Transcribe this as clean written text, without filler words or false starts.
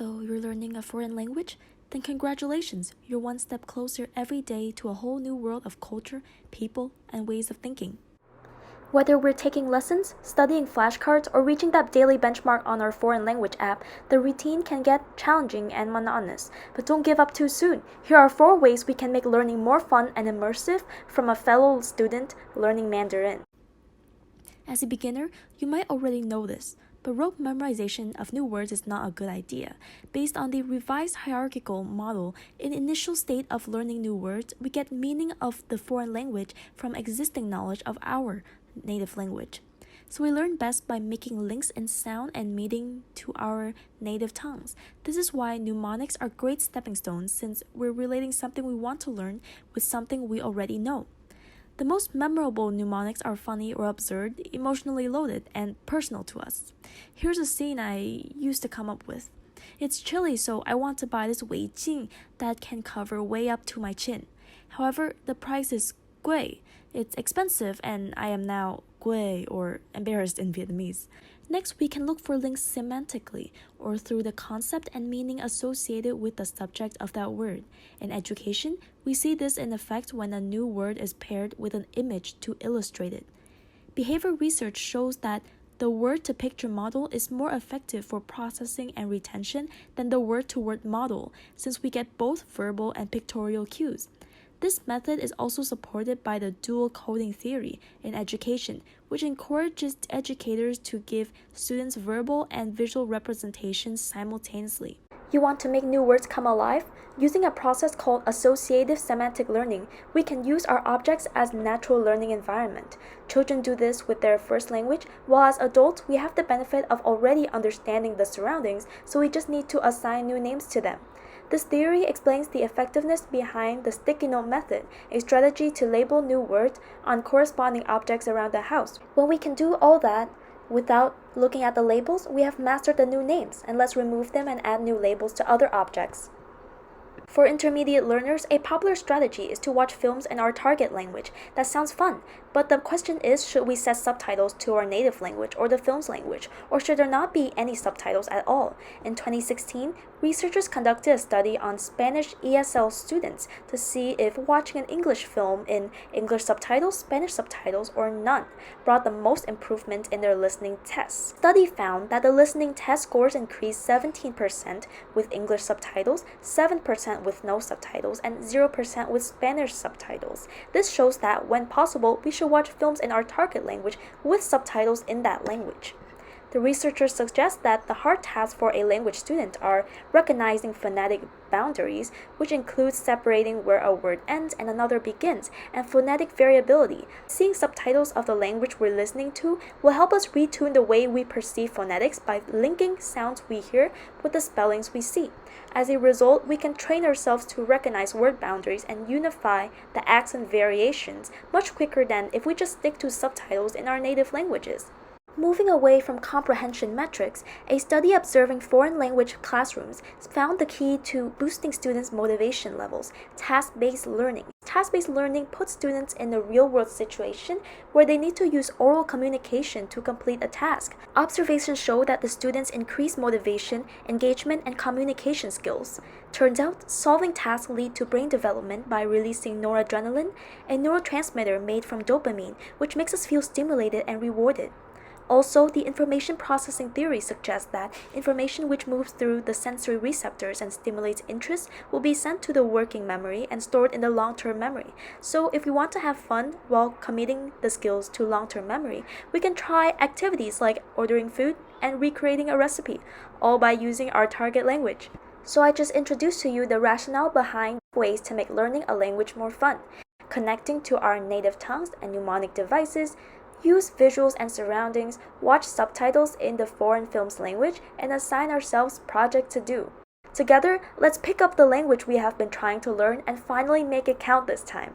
So you're learning a foreign language? Then congratulations, you're one step closer every day to a whole new world of culture, people, and ways of thinking. Whether we're taking lessons, studying flashcards, or reaching that daily benchmark on our foreign language app, the routine can get challenging and monotonous. But don't give up too soon. Here are 4 ways we can make learning more fun and immersive from a fellow student learning Mandarin. As a beginner, you might already know this, but rote memorization of new words is not a good idea. Based on the revised hierarchical model, in the initial state of learning new words, we get meaning of the foreign language from existing knowledge of our native language. So we learn best by making links in sound and meaning to our native tongues. This is why mnemonics are great stepping stones, since we're relating something we want to learn with something we already know. The most memorable mnemonics are funny or absurd, emotionally loaded, and personal to us. Here's a scene I used to come up with. It's chilly, so I want to buy this 围巾 that can cover way up to my chin. However, the price is 贵. It's expensive, and I am now 贵 or embarrassed in Vietnamese. Next, we can look for links semantically, or through the concept and meaning associated with the subject of that word. In education, we see this in effect when a new word is paired with an image to illustrate it. Behavior research shows that the word-to-picture model is more effective for processing and retention than the word-to-word model, since we get both verbal and pictorial cues. This method is also supported by the dual coding theory in education, which encourages educators to give students verbal and visual representations simultaneously. You want to make new words come alive? Using a process called associative semantic learning, we can use our objects as natural learning environment. Children do this with their first language, while as adults, we have the benefit of already understanding the surroundings, so we just need to assign new names to them. This theory explains the effectiveness behind the sticky note method, a strategy to label new words on corresponding objects around the house. When we can do all that without looking at the labels, we have mastered the new names, and let's remove them and add new labels to other objects. For intermediate learners, a popular strategy is to watch films in our target language. That sounds fun, but the question is, should we set subtitles to our native language or the film's language, or should there not be any subtitles at all? In 2016, researchers conducted a study on Spanish ESL students to see if watching an English film in English subtitles, Spanish subtitles, or none brought the most improvement in their listening tests. The study found that the listening test scores increased 17% with English subtitles, 7% with no subtitles, and 0% with Spanish subtitles. This shows that, when possible, we should watch films in our target language with subtitles in that language. The researchers suggest that the hard tasks for a language student are recognizing phonetic boundaries, which includes separating where a word ends and another begins, and phonetic variability. Seeing subtitles of the language we're listening to will help us retune the way we perceive phonetics by linking sounds we hear with the spellings we see. As a result, we can train ourselves to recognize word boundaries and unify the accent variations much quicker than if we just stick to subtitles in our native languages. Moving away from comprehension metrics, a study observing foreign language classrooms found the key to boosting students' motivation levels: task-based learning. Task-based learning puts students in a real-world situation where they need to use oral communication to complete a task. Observations show that the students increase motivation, engagement, and communication skills. Turns out, solving tasks lead to brain development by releasing noradrenaline, a neurotransmitter made from dopamine, which makes us feel stimulated and rewarded. Also, the information processing theory suggests that information which moves through the sensory receptors and stimulates interest will be sent to the working memory and stored in the long-term memory. So if we want to have fun while committing the skills to long-term memory, we can try activities like ordering food and recreating a recipe, all by using our target language. So I just introduced to you the rationale behind ways to make learning a language more fun. Connecting to our native tongues and mnemonic devices, use visuals and surroundings, watch subtitles in the foreign film's language, and assign ourselves projects to do. Together, let's pick up the language we have been trying to learn and finally make it count this time.